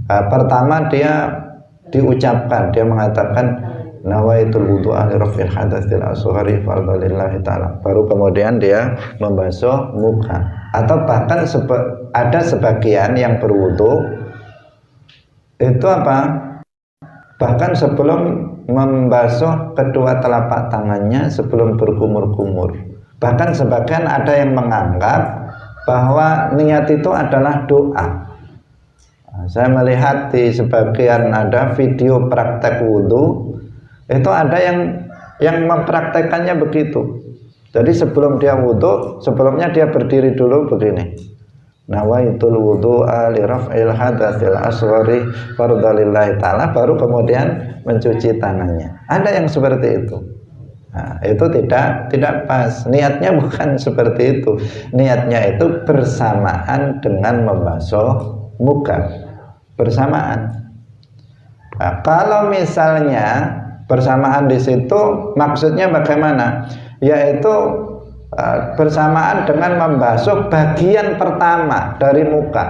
pertama dia diucapkan, dia mengatakan nawaitul wudu'a li raf'il hadatsil asghari fardalillahi ta'ala, baru kemudian dia membasuh muka. Atau bahkan ada sebagian yang berwudu itu bahkan sebelum membasuh kedua telapak tangannya, sebelum berkumur-kumur. Bahkan sebagian ada yang menganggap bahwa niat itu adalah doa. Saya melihat di sebagian ada video praktek wudu, itu ada yang mempraktekannya begitu. Jadi sebelum dia wudu, sebelumnya dia berdiri dulu begini. Nawaitul wudu'a li raf'il hadatsil asghari fardalillahi ta'ala, baru kemudian mencuci tangannya. Ada yang seperti itu. Nah, itu tidak pas. Niatnya bukan seperti itu. Niatnya itu bersamaan dengan membasuh muka. Bersamaan. Nah, kalau misalnya bersamaan di situ maksudnya bagaimana? Yaitu bersamaan dengan membasuh bagian pertama dari muka.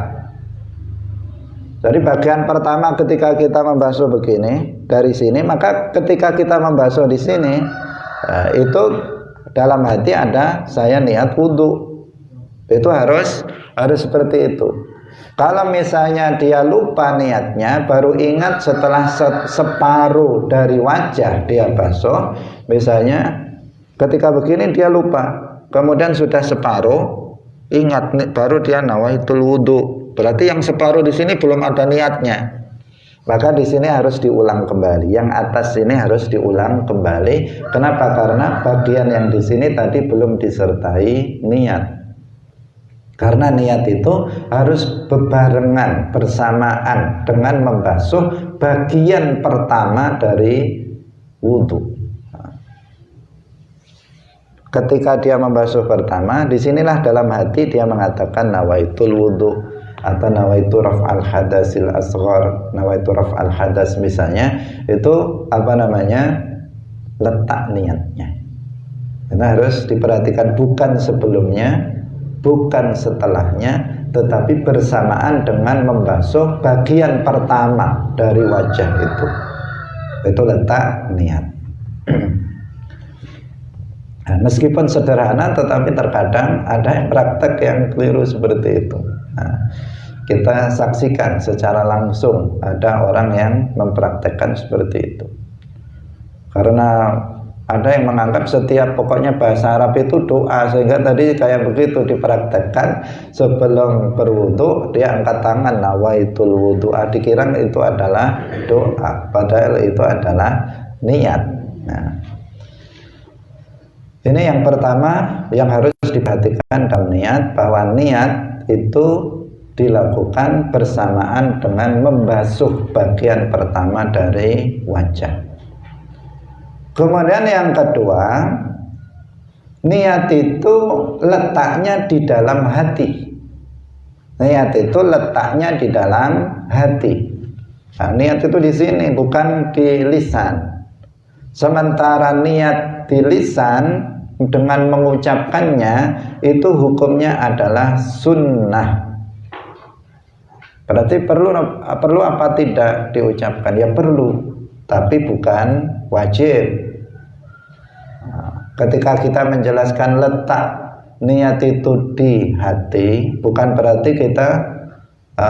Jadi bagian pertama ketika kita membasuh begini dari sini, maka ketika kita membasuh di sini itu dalam hati ada saya niat wudu. Itu harus seperti itu. Kalau misalnya dia lupa niatnya, baru ingat setelah separuh dari wajah dia basuh, misalnya ketika begini dia lupa, kemudian sudah separuh, ingat baru dia nawaitul wudu. Berarti yang separuh di sini belum ada niatnya. Maka di sini harus diulang kembali. Yang atas ini harus diulang kembali. Kenapa? Karena bagian yang di sini tadi belum disertai niat. Karena niat itu harus bebarengan, bersamaan dengan membasuh bagian pertama dari wudu. Ketika dia membasuh pertama, disinilah dalam hati dia mengatakan nawaitul wudu. atau nawaitu raf'al hadasil asghar, nawaitu raf'al hadas misalnya, itu apa namanya, letak niatnya. Itu harus diperhatikan, bukan sebelumnya, bukan setelahnya, tetapi bersamaan dengan membasuh bagian pertama dari wajah itu letak niat. Nah, meskipun sederhana, tetapi terkadang ada yang praktek yang keliru seperti itu. Nah, kita saksikan secara langsung ada orang yang mempraktekkan seperti itu. Karena ada yang menganggap setiap pokoknya bahasa Arab itu doa, sehingga tadi kayak begitu dipraktekkan, sebelum berwudu dia angkat tangan, nawaitul wudu'a, dikira itu adalah doa, padahal itu adalah niat. Nah, ini yang pertama yang harus diperhatikan dalam niat, bahwa niat itu dilakukan bersamaan dengan membasuh bagian pertama dari wajah. Kemudian yang kedua, niat itu letaknya di dalam hati. Niat itu letaknya di dalam hati. Nah, niat itu di sini, bukan di lisan. Sementara niat di lisan dengan mengucapkannya itu hukumnya adalah sunnah. Berarti perlu apa tidak diucapkan? Ya perlu, tapi bukan wajib. Ketika kita menjelaskan letak niat itu di hati, bukan berarti kita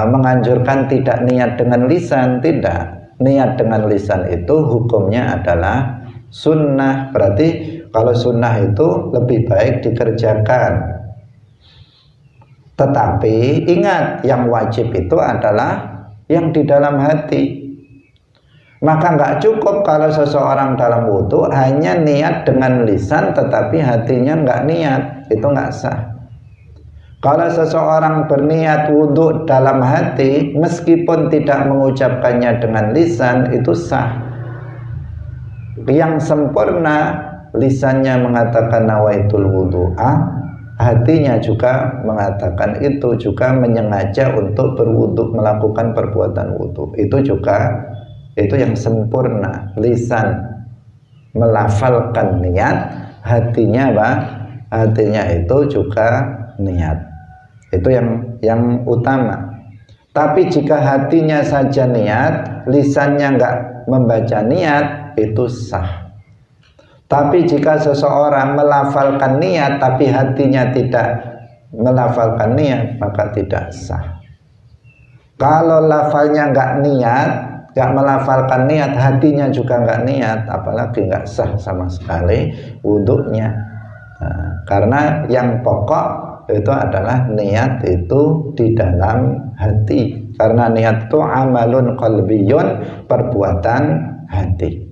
menganjurkan tidak niat dengan lisan, tidak. Niat dengan lisan itu hukumnya adalah sunnah. Berarti kalau sunnah itu lebih baik dikerjakan. Tetapi ingat, yang wajib itu adalah yang di dalam hati. Maka nggak cukup kalau seseorang dalam wudu hanya niat dengan lisan tetapi hatinya nggak niat, itu nggak sah. Kalau seseorang berniat wudu dalam hati meskipun tidak mengucapkannya dengan lisan, itu sah. Yang sempurna, lisannya mengatakan nawaitul wudu'a, hatinya juga mengatakan itu, juga menyengaja untuk berwudu, melakukan perbuatan wudu. Itu yang sempurna. Lisan melafalkan niat, hatinya apa? Hatinya itu juga niat. Itu yang utama. Tapi jika hatinya saja niat, lisannya enggak membaca niat, itu sah. Tapi jika seseorang melafalkan niat tapi hatinya tidak melafalkan niat, maka tidak sah. Kalau lafalnya enggak niat, gak melafalkan niat, hatinya juga gak niat, apalagi gak sah sama sekali wudhunya. Nah, karena yang pokok itu adalah niat itu di dalam hati. Karena niat itu amalun qalbiyun, perbuatan hati.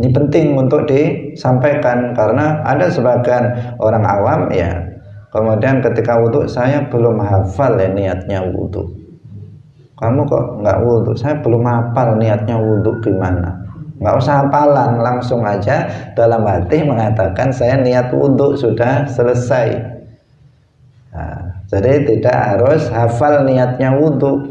Ini penting untuk disampaikan, karena ada sebagian orang awam ya, kemudian ketika wudhu, saya belum hafal ya niatnya wudhu. Kamu kok nggak wudhu? Saya belum hafal niatnya wudhu gimana? Nggak usah hafalan, langsung aja dalam hati mengatakan saya niat wudhu, sudah selesai. Nah, jadi tidak harus hafal niatnya wudhu.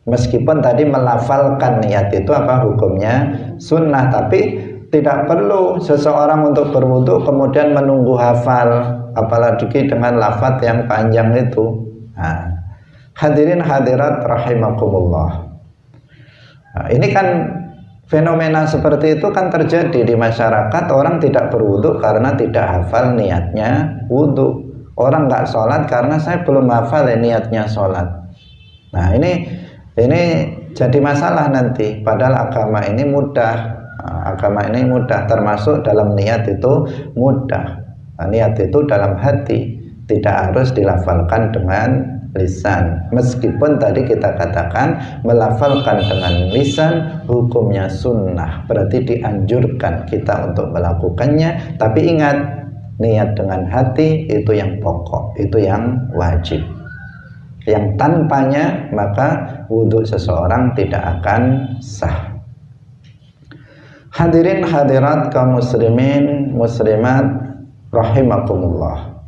Meskipun tadi melafalkan niat itu apa hukumnya? Sunnah, tapi tidak perlu seseorang untuk berwudhu kemudian menunggu hafal, apalagi dengan lafaz yang panjang itu. Nah, hadirin hadirat rahimakumullah. Nah, ini kan fenomena seperti itu kan terjadi di masyarakat. Orang tidak berwudu karena tidak hafal niatnya wudu. Orang nggak sholat karena saya belum hafal ya niatnya sholat. Nah, ini jadi masalah nanti. Padahal agama ini mudah. Agama ini mudah, termasuk dalam niat itu mudah. Nah, niat itu dalam hati, tidak harus dilafalkan dengan lisan. Meskipun tadi kita katakan melafalkan dengan lisan hukumnya sunnah, berarti dianjurkan kita untuk melakukannya. Tapi ingat, niat dengan hati itu yang pokok, itu yang wajib. Yang tanpanya maka wudhu seseorang tidak akan sah. Hadirin hadirat kaum muslimin muslimat rahimakumullah.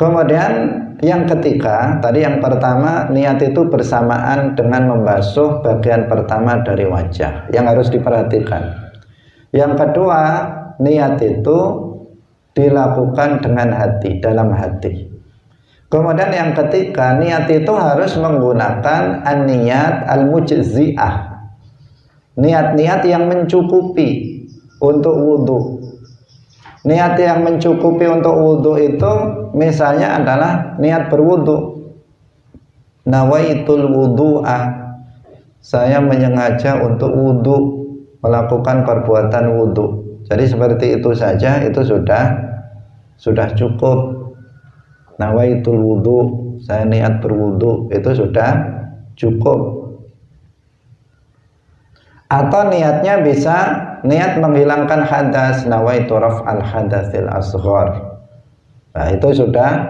Kemudian yang ketiga, tadi yang pertama niat itu bersamaan dengan membasuh bagian pertama dari wajah, yang harus diperhatikan. Yang kedua, niat itu dilakukan dengan hati, dalam hati. Kemudian yang ketiga, niat itu harus menggunakan an-niyat al-mujzi'ah, niat-niat yang mencukupi untuk wudhu. Niat yang mencukupi untuk wudhu itu misalnya adalah niat berwudhu. Nawaitul wudhu'ah, saya menyengaja untuk wudhu, melakukan perbuatan wudhu. Jadi seperti itu saja, itu sudah cukup. Nawaitul wudhu, saya niat berwudhu, itu sudah cukup. Atau niatnya bisa niat menghilangkan hadas, nawaitu raf'al hadatsil asghar. Nah, itu sudah.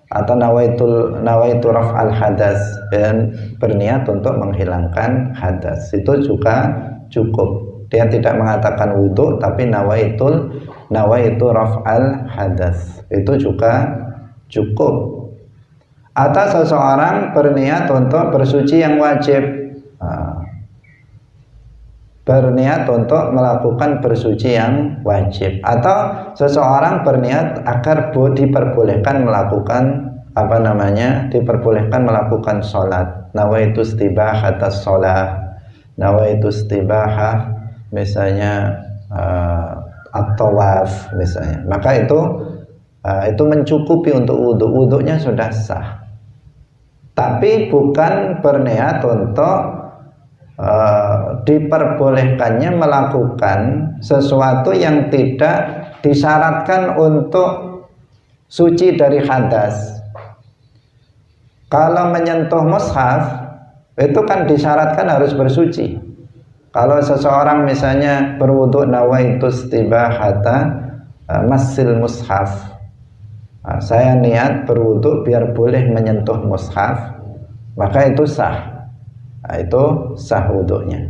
Atau nawaitu raf'al hadas, dan berniat untuk menghilangkan hadas, itu juga cukup. Dia tidak mengatakan wudhu, tapi nawaitu raf'al hadas, itu juga cukup. Atau seseorang berniat untuk bersuci yang wajib, berniat untuk melakukan bersuci yang wajib. Atau seseorang berniat agar diperbolehkan melakukan diperbolehkan melakukan sholat. Nawaitu istibahatas sholat, nawaitu istibahah, misalnya at-tawaf misalnya, maka itu mencukupi untuk wudhu. Wudhunya sudah sah, tapi bukan berniat untuk diperbolehkannya melakukan sesuatu yang tidak disyaratkan untuk suci dari hadas. Kalau menyentuh mushaf itu kan disyaratkan harus bersuci. Kalau seseorang misalnya berwudhu nawaitu istibahata masil mushaf, saya niat berwudhu biar boleh menyentuh mushaf, maka itu sah. Itu sah wudhunya.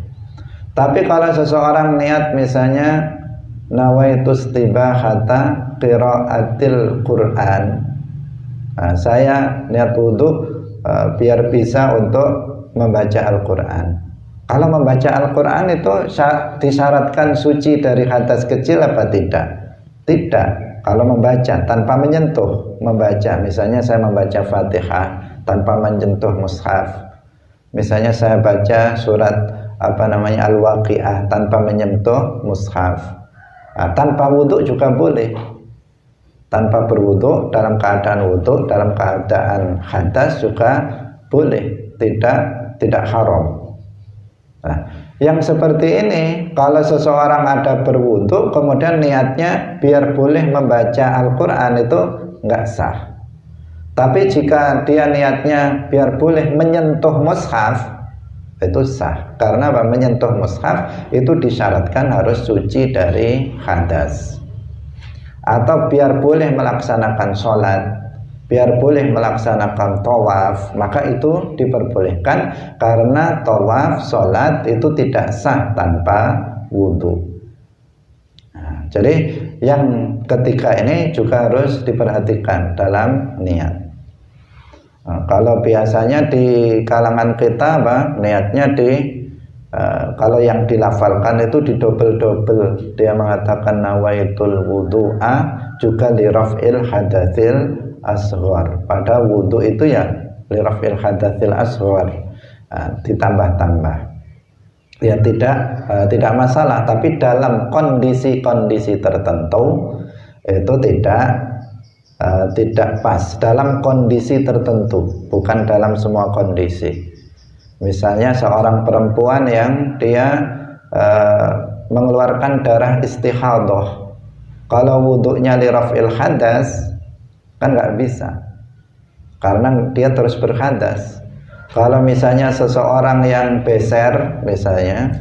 Tapi kalau seseorang niat misalnya nawaitu istibahata qiraatil Quran, saya niat wudhu biar bisa untuk membaca Al-Quran. Kalau membaca Al-Quran itu disyaratkan suci dari hadas kecil apa tidak? Tidak. Kalau membaca tanpa menyentuh, membaca misalnya saya membaca Fatihah tanpa menyentuh mushaf. Misalnya saya baca surat Al-Waqi'ah tanpa menyentuh mushaf. Tanpa wudhu juga boleh. Tanpa berwudhu, dalam keadaan wudhu, dalam keadaan hadas juga boleh. Tidak haram. Nah, yang seperti ini, kalau seseorang ada berwudhu kemudian niatnya biar boleh membaca Al-Quran, itu nggak sah. Tapi jika dia niatnya biar boleh menyentuh mushaf, itu sah. Karena menyentuh mushaf itu disyaratkan harus suci dari hadas. Atau biar boleh melaksanakan sholat, biar boleh melaksanakan tawaf, maka itu diperbolehkan. Karena tawaf, sholat itu tidak sah tanpa wudhu. Nah, jadi yang ketiga ini juga harus diperhatikan dalam niat. Nah, kalau biasanya di kalangan kita niatnya kalau yang dilafalkan itu didobel-dobel. Dia mengatakan nawaitul wudhu'a juga li raf'il hadatsil asghar. Pada wudhu itu ya li raf'il hadatsil asghar, ditambah-tambah. Ya tidak masalah, tapi dalam kondisi-kondisi tertentu itu tidak pas, dalam kondisi tertentu, bukan dalam semua kondisi. Misalnya seorang perempuan yang dia mengeluarkan darah istihadhah, kalau wudhunya li raf'il hadas kan nggak bisa, karena dia terus berhadas. Kalau misalnya seseorang yang beser misalnya,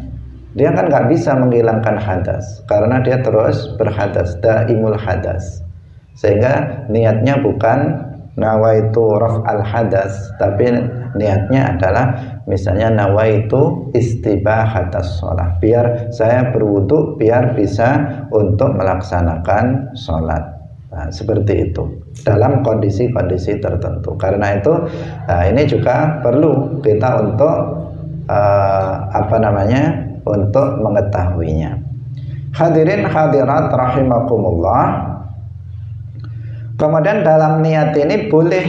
dia kan nggak bisa menghilangkan hadas karena dia terus berhadas, daimul hadas. Sehingga niatnya bukan nawaitu raf'al hadas, tapi niatnya adalah misalnya nawaitu istibahatas sholat, biar saya berwudu biar bisa untuk melaksanakan sholat. Nah, seperti itu dalam kondisi-kondisi tertentu. Karena itu ini juga perlu kita untuk untuk mengetahuinya. Hadirin hadirat rahimakumullah. Kemudian dalam niat ini boleh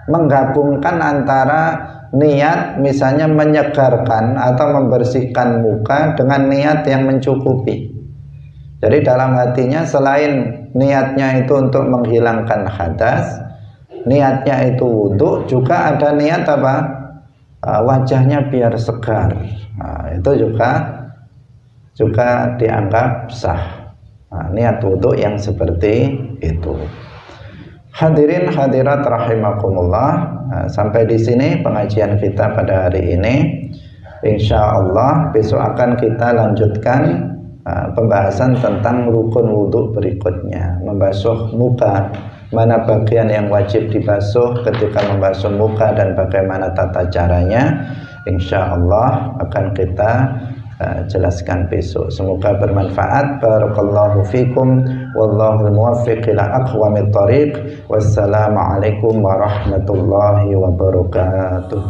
menggabungkan antara niat misalnya menyegarkan atau membersihkan muka dengan niat yang mencukupi. Jadi dalam hatinya selain niatnya itu untuk menghilangkan hadas, niatnya itu wudhu, juga ada niat apa? Wajahnya biar segar. Nah, itu juga dianggap sah. Nah, niat wudhu yang seperti itu. Hadirin hadirat rahimakumullah. Nah, sampai di sini pengajian kita pada hari ini. Insya Allah besok akan kita lanjutkan pembahasan tentang rukun wudhu berikutnya, membasuh muka, mana bagian yang wajib dibasuh ketika membasuh muka dan bagaimana tata caranya. Insya Allah akan kita jelaskan besok. Semoga bermanfaat. Barakallahu fikum, wallahu muwaffiq ila aqwamit thariq. Wassalamualaikum warahmatullahi wabarakatuh.